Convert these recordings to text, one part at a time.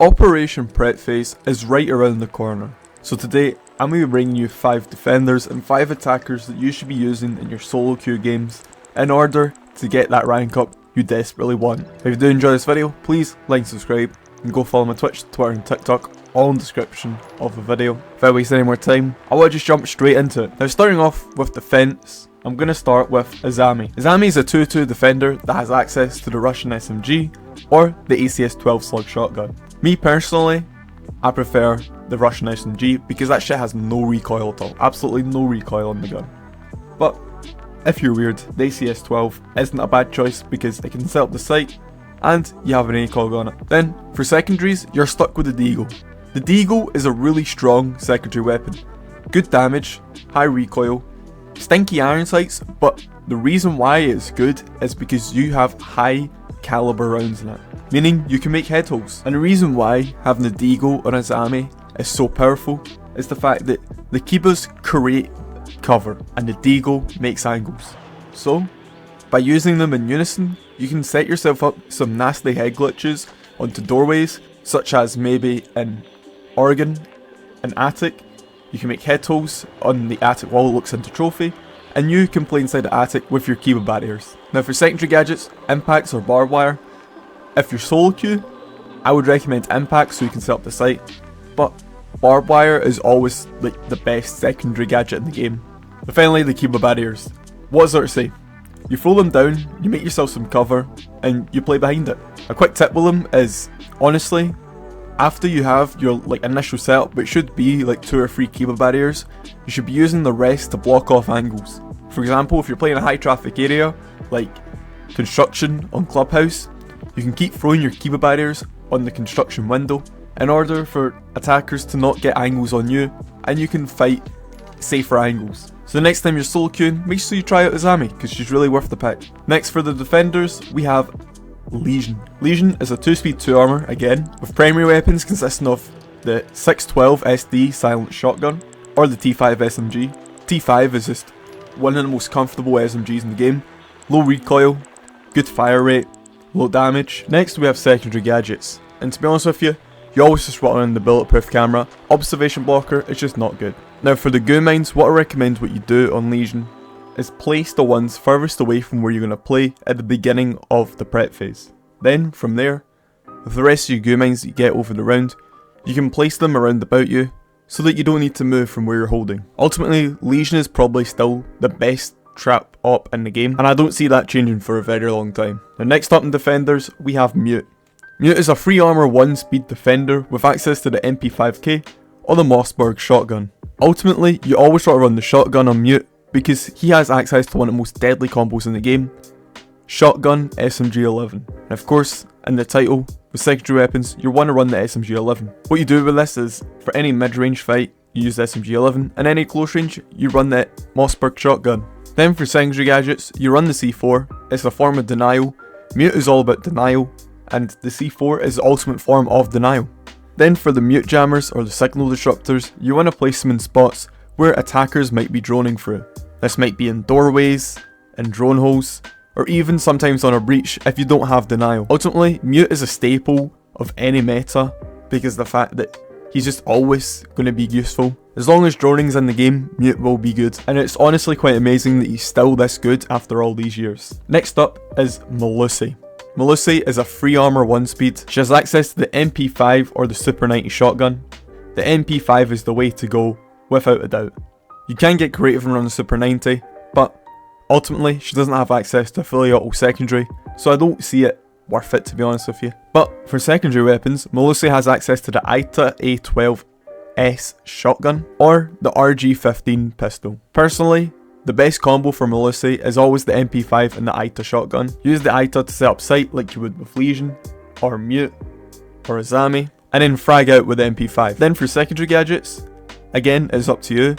Operation Prep Phase is right around the corner, so today I'm going to be bringing you 5 defenders and 5 attackers that you should be using in your solo queue games in order to get that rank up you desperately want. If you do enjoy this video, please like and subscribe, and go follow my Twitch, Twitter and TikTok, all in the description of the video. Without wasting any more time, I want to just jump straight into it. Now, starting off with defense, I'm going to start with Azami. Azami is a 2-2 defender that has access to the Russian SMG or the ACS-12 slug shotgun. Me personally, I prefer the Russian SMG because that shit has no recoil at all. Absolutely no recoil on the gun. But if you're weird, the ACS-12 isn't a bad choice because it can set up the sight and you have an ACOG on it. Then, for secondaries, you're stuck with the Deagle. The Deagle is a really strong secondary weapon. Good damage, high recoil, stinky iron sights, but the reason why it's good is because you have high caliber rounds in it, meaning you can make head holes. And the reason why having the Deagle on Azami is so powerful is the fact that the Kibas create cover and the Deagle makes angles. So, by using them in unison, you can set yourself up some nasty head glitches onto doorways, such as maybe in Oregon, an attic. You can make head holes on the attic wall that looks into trophy, and you can play inside the attic with your Kiba barriers. Now, for secondary gadgets, impacts or barbed wire, if you're solo queue, I would recommend impact so you can set up the sight, but barbed wire is always like the best secondary gadget in the game. And finally, the Kiba barriers. What is there to say? You throw them down, you make yourself some cover, and you play behind it. A quick tip with them is, honestly, after you have your initial setup, which should be like 2 or 3 Kiba barriers, you should be using the rest to block off angles. For example, if you're playing a high traffic area, like construction on Clubhouse, you can keep throwing your Kiba barriers on the construction window in order for attackers to not get angles on you, and you can fight safer angles. So the next time you're solo queuing, make sure you try out Azami, because she's really worth the pick. Next, for the defenders, we have Lesion. Lesion is a 2-speed 2 armor, again, with primary weapons consisting of the 612 SD silent shotgun, or the T5 SMG. T5 is just one of the most comfortable SMGs in the game. Low recoil, good fire rate, low damage. Next we have secondary gadgets, and to be honest with you, you always just run on the bulletproof camera. Observation blocker is just not good. Now, for the goo mines, what I recommend what you do on Lesion is place the ones furthest away from where you're going to play at the beginning of the prep phase. Then, from there, with the rest of your goo mines that you get over the round, you can place them around about you so that you don't need to move from where you're holding. Ultimately, Lesion is probably still the best trap op in the game, and I don't see that changing for a very long time. Now, next up in defenders, we have Mute. Mute is a 3 armor 1-speed defender with access to the MP5K or the Mossberg shotgun. Ultimately, you always try to run the shotgun on Mute because he has access to one of the most deadly combos in the game, Shotgun SMG-11. And of course, in the title, with secondary weapons, you want to run the SMG-11. What you do with this is, for any mid-range fight, you use the SMG-11, and any close range, you run that Mossberg shotgun. Then for secondary gadgets, you run the C4, it's a form of denial. Mute is all about denial, and the C4 is the ultimate form of denial. Then for the mute jammers or the signal disruptors, you want to place them in spots where attackers might be droning through. This might be in doorways, in drone holes, or even sometimes on a breach if you don't have denial. Ultimately, mute is a staple of any meta because of the fact that he's just always going to be useful. As long as droning's in the game, mute will be good, and it's honestly quite amazing that he's still this good after all these years. Next up is Melusi. Melusi is a 3 armor 1-speed. She has access to the MP5 or the Super 90 shotgun. The MP5 is the way to go, without a doubt. You can get creative and run the Super 90, but ultimately she doesn't have access to fully auto secondary, so I don't see it worth it, to be honest with you. But for secondary weapons, Melusi has access to the ITA A12S shotgun or the RG15 pistol. Personally, the best combo for Melusi is always the MP5 and the ITA shotgun. Use the ITA to set up sight like you would with Lesion, or Mute, or Azami, and then frag out with the MP5. Then for secondary gadgets, again, it's up to you.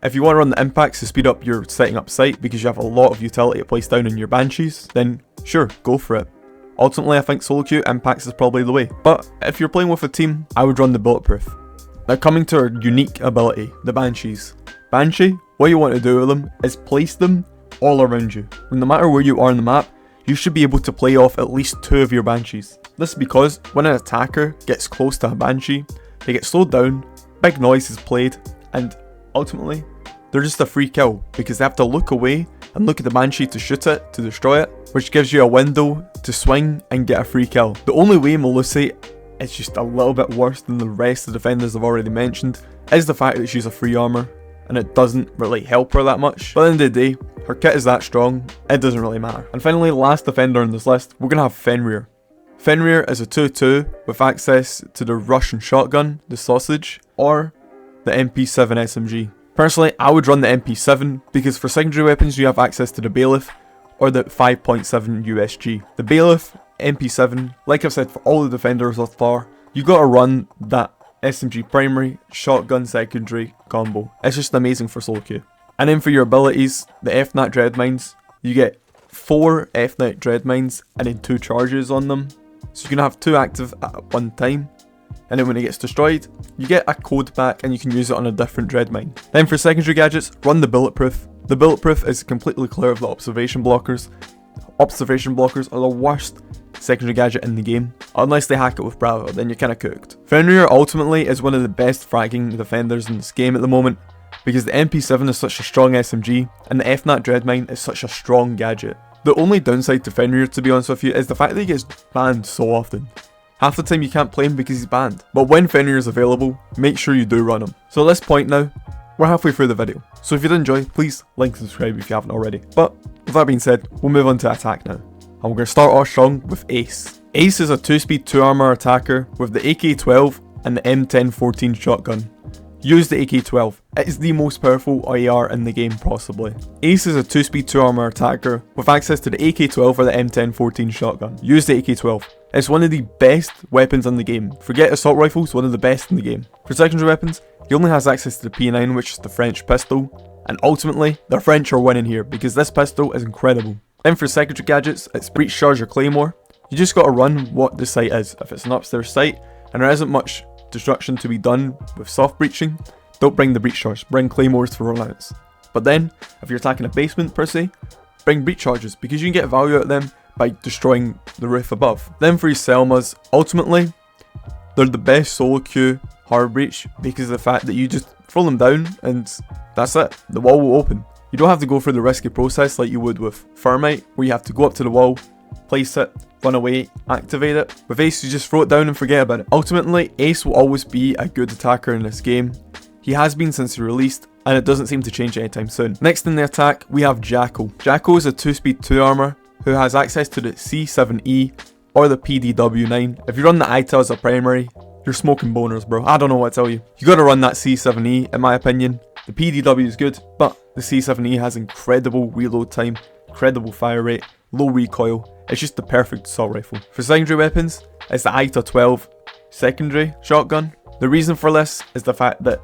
If you want to run the impacts to speed up your setting up sight because you have a lot of utility to place down in your banshees, then sure, go for it. Ultimately, I think solo queue impacts is probably the way. But if you're playing with a team, I would run the bulletproof. Now, coming to our unique ability, the banshees. Banshee, what you want to do with them is place them all around you. No matter where you are on the map, you should be able to play off at least 2 of your Banshees. This is because when an attacker gets close to a Banshee, they get slowed down, big noise is played, and ultimately, they're just a free kill because they have to look away and look at the Banshee to shoot it, to destroy it, which gives you a window to swing and get a free kill. The only way Melusi is just a little bit worse than the rest of the defenders I've already mentioned is the fact that she's a free armor, and it doesn't really help her that much. But at the end of the day, her kit is that strong, it doesn't really matter. And finally, last defender on this list, we're going to have Fenrir. Fenrir is a 2-2 with access to the Russian shotgun, the sausage, or the MP7 SMG. Personally, I would run the MP7 because for secondary weapons you have access to the Bailiff or the 5.7 USG. The Bailiff, MP7, like I've said for all the defenders thus far, you gotta run that SMG primary, shotgun secondary combo. It's just amazing for solo queue. And then for your abilities, the FNAT Dread Mines, you get 4 FNAT Dread Mines and then 2 charges on them. So you can have 2 active at one time. And then when it gets destroyed, you get a code back and you can use it on a different Dread Mine. Then for secondary gadgets, run the Bulletproof. The Bulletproof is completely clear of the observation blockers. Observation blockers are the worst secondary gadget in the game. Unless they hack it with Bravo, then you're kinda cooked. Fenrir ultimately is one of the best fragging defenders in this game at the moment, because the MP7 is such a strong SMG, and the FNAT Dread Mine is such a strong gadget. The only downside to Fenrir, to be honest with you, is the fact that he gets banned so often. Half the time you can't play him because he's banned. But when Fenrir is available, make sure you do run him. So at this point now, we're halfway through the video. So if you did enjoy, please like and subscribe if you haven't already. But with that being said, we'll move on to attack now. And we're going to start off strong with Ace. Ace is a 2-speed 2-armor attacker with the AK-12 and the M1014 shotgun. Use the AK-12. It is the most powerful AR in the game possibly. Ace is a 2-speed 2-armor attacker with access to the AK-12 or the M1014 shotgun. Use the AK-12. It's one of the best weapons in the game. Forget assault rifles, one of the best in the game. For secondary weapons, he only has access to the P9, which is the French pistol. And ultimately, the French are winning here because this pistol is incredible. Then for secondary gadgets, it's Breach Charge or Claymore. You just gotta run what the site is. If it's an upstairs site and there isn't much destruction to be done with soft breaching, don't bring the Breach Charge, bring Claymores for rollouts. But then, if you're attacking a basement per se, bring Breach Charges because you can get value out of them by destroying the roof above. Then for your Selmas, ultimately, they're the best solo queue hard breach because of the fact that you just throw them down and that's it, the wall will open. You don't have to go through the risky process like you would with Thermite, where you have to go up to the wall, place it, run away, activate it. With Ace, you just throw it down and forget about it. Ultimately, Ace will always be a good attacker in this game. He has been since he released, and it doesn't seem to change anytime soon. Next in the attack, we have Jackal. Jackal is a 2-speed 2-armor who has access to the C7E or the PDW9. If you run the ITA as a primary, you're smoking boners, bro. I don't know what to tell you. You gotta run that C7E, in my opinion. The PDW is good, but the C7E has incredible reload time, incredible fire rate, low recoil. It's just the perfect assault rifle. For secondary weapons, it's the ITA 12 secondary shotgun. The reason for this is the fact that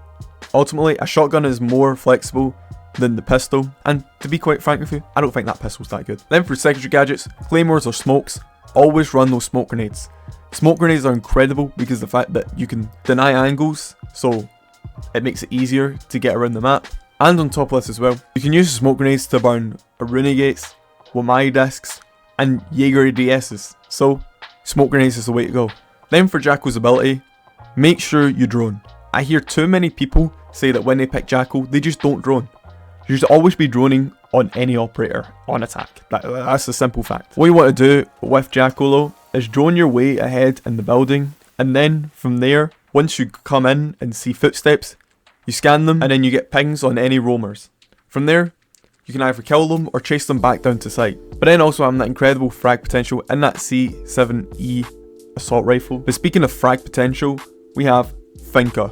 ultimately a shotgun is more flexible than the pistol, and to be quite frank with you, I don't think that pistol's that good. Then for secondary gadgets, claymores or smokes, always run those smoke grenades. Smoke grenades are incredible because of the fact that you can deny angles, so it makes it easier to get around the map. And on top of this as well, you can use smoke grenades to burn Aruna Gates, Wamai discs, and Jaeger DSs, so smoke grenades is the way to go. Then for Jackal's ability, make sure you drone. I hear too many people say that when they pick Jackal, they just don't drone. You should always be droning on any operator on attack. That's a simple fact. What you want to do with Jackal though, is drone your way ahead in the building, and then from there, once you come in and see footsteps, you scan them and then you get pings on any roamers. From there, you can either kill them or chase them back down to site. But then also having that incredible frag potential in that C7E assault rifle. But speaking of frag potential, we have Finka.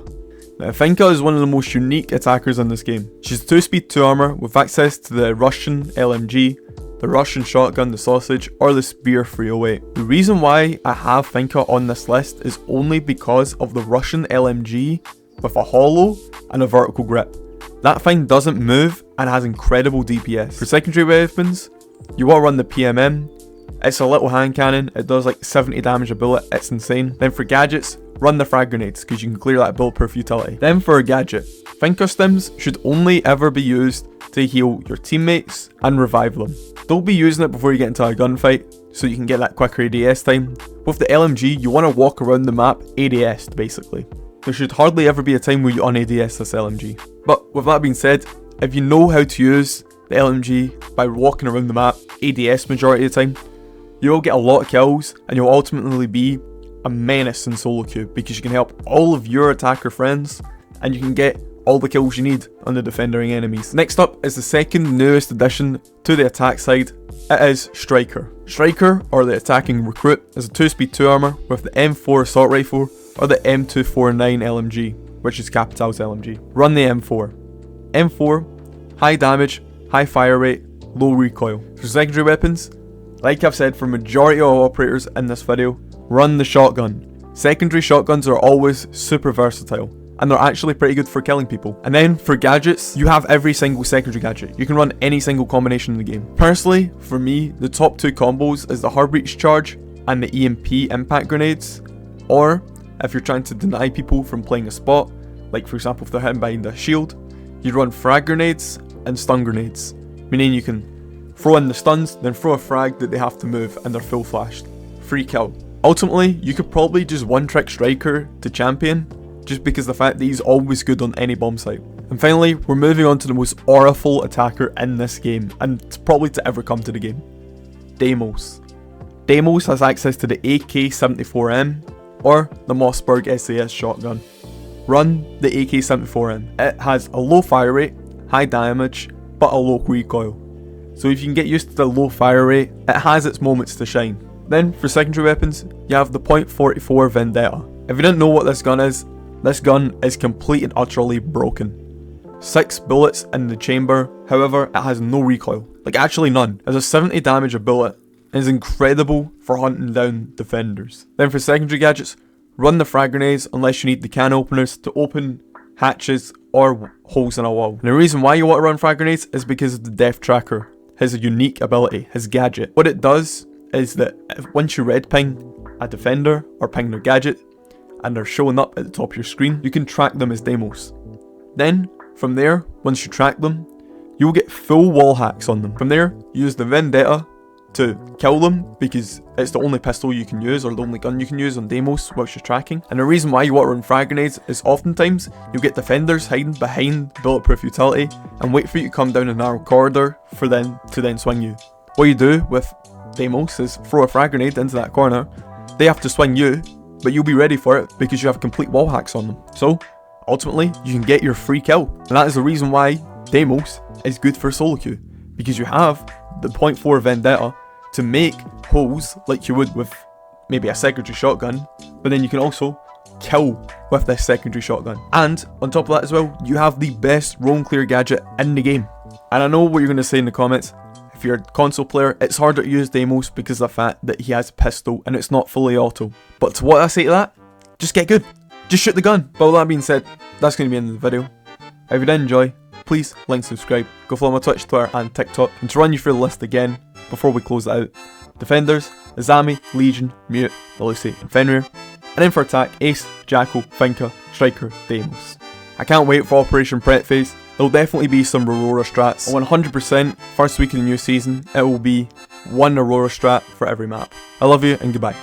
Now, Finka is one of the most unique attackers in this game. She's a 2-speed 2-armor with access to the Russian LMG, the Russian shotgun, the sausage, or the spear 308. The reason why I have Finka on this list is only because of the Russian LMG with a hollow and a vertical grip. That thing doesn't move and has incredible DPS. For secondary weapons, you want to run the PMM. It's a little hand cannon, it does like 70 damage a bullet, it's insane. Then for gadgets, run the frag grenades because you can clear that bulletproof utility. Then for a gadget, Finka stims should only ever be used to heal your teammates and revive them. Don't be using it before you get into a gunfight, so you can get that quicker ADS time. With the LMG, you want to walk around the map ADS'd basically. There should hardly ever be a time where you un-ADS this LMG. But with that being said, if you know how to use the LMG by walking around the map ADS majority of the time, you will get a lot of kills and you'll ultimately be a menace in solo queue because you can help all of your attacker friends and you can get all the kills you need on the defending enemies. Next up is the second newest addition to the attack side. It is Striker. Striker, or the attacking recruit, is a 2-speed 2 armor with the M4 assault rifle or the M249 LMG, which is Capital's LMG. Run the M4. M4, high damage, high fire rate, low recoil. For secondary weapons, like I've said for majority of operators in this video, run the shotgun. Secondary shotguns are always super versatile, and they're actually pretty good for killing people. And then for gadgets, you have every single secondary gadget. You can run any single combination in the game. Personally, for me, the top 2 combos is the hard breach charge and the EMP impact grenades. Or, if you're trying to deny people from playing a spot, like for example if they're hidden behind a shield, you run frag grenades and stun grenades. Meaning you can throw in the stuns, then throw a frag that they have to move and they're full flashed. Free kill. Ultimately, you could probably just one-trick Striker to champion, just because the fact that he's always good on any bomb site. And finally, we're moving on to the most auraful attacker in this game, and probably to ever come to the game. Deimos. Deimos has access to the AK-74M, or the Mossberg SAS shotgun. Run the AK-74M. It has a low fire rate, high damage, but a low recoil. So if you can get used to the low fire rate, it has its moments to shine. Then, for secondary weapons, you have the .44 Vendetta. If you didn't know what this gun is complete and utterly broken. 6 bullets in the chamber, however, it has no recoil. Like, actually none. It has a 70 damage a bullet, and is incredible for hunting down defenders. Then for secondary gadgets, run the frag grenades unless you need the can openers to open hatches or holes in a wall. And the reason why you want to run frag grenades is because of the death tracker. His unique ability, his gadget. What it does is that once you red ping a defender or ping their gadget, and they're showing up at the top of your screen, you can track them as Deimos. Then, from there, once you track them, you'll get full wall hacks on them. From there, use the Vendetta to kill them, because it's the only pistol you can use, or the only gun you can use on Deimos whilst you're tracking. And the reason why you want to run frag grenades is oftentimes, you'll get defenders hiding behind bulletproof utility, and wait for you to come down a narrow corridor for them to then swing you. What you do with Deimos is throw a frag grenade into that corner, they have to swing you, but you'll be ready for it because you have complete wall hacks on them. So, ultimately, you can get your free kill. And that is the reason why Deimos is good for solo queue. Because you have the .4 Vendetta to make holes like you would with maybe a secondary shotgun, but then you can also kill with this secondary shotgun. And, on top of that as well, you have the best roam clear gadget in the game. And I know what you're going to say in the comments. If you're a console player, it's harder to use Deimos because of the fact that he has a pistol and it's not fully auto. But to what I say to that, just get good. Just shoot the gun. But with that being said, that's going to be the end of the video. If you did enjoy, please like and subscribe. Go follow my Twitch, Twitter and TikTok. And to run you through the list again, before we close it out. Defenders, Azami, Lesion, Mute, Melusi and Fenrir. And then for attack, Ace, Jackal, Finka, Striker, Deimos. I can't wait for Operation Prep Phase. There'll definitely be some Aurora strats. 100% first week of the new season, it will be one Aurora strat for every map. I love you and goodbye.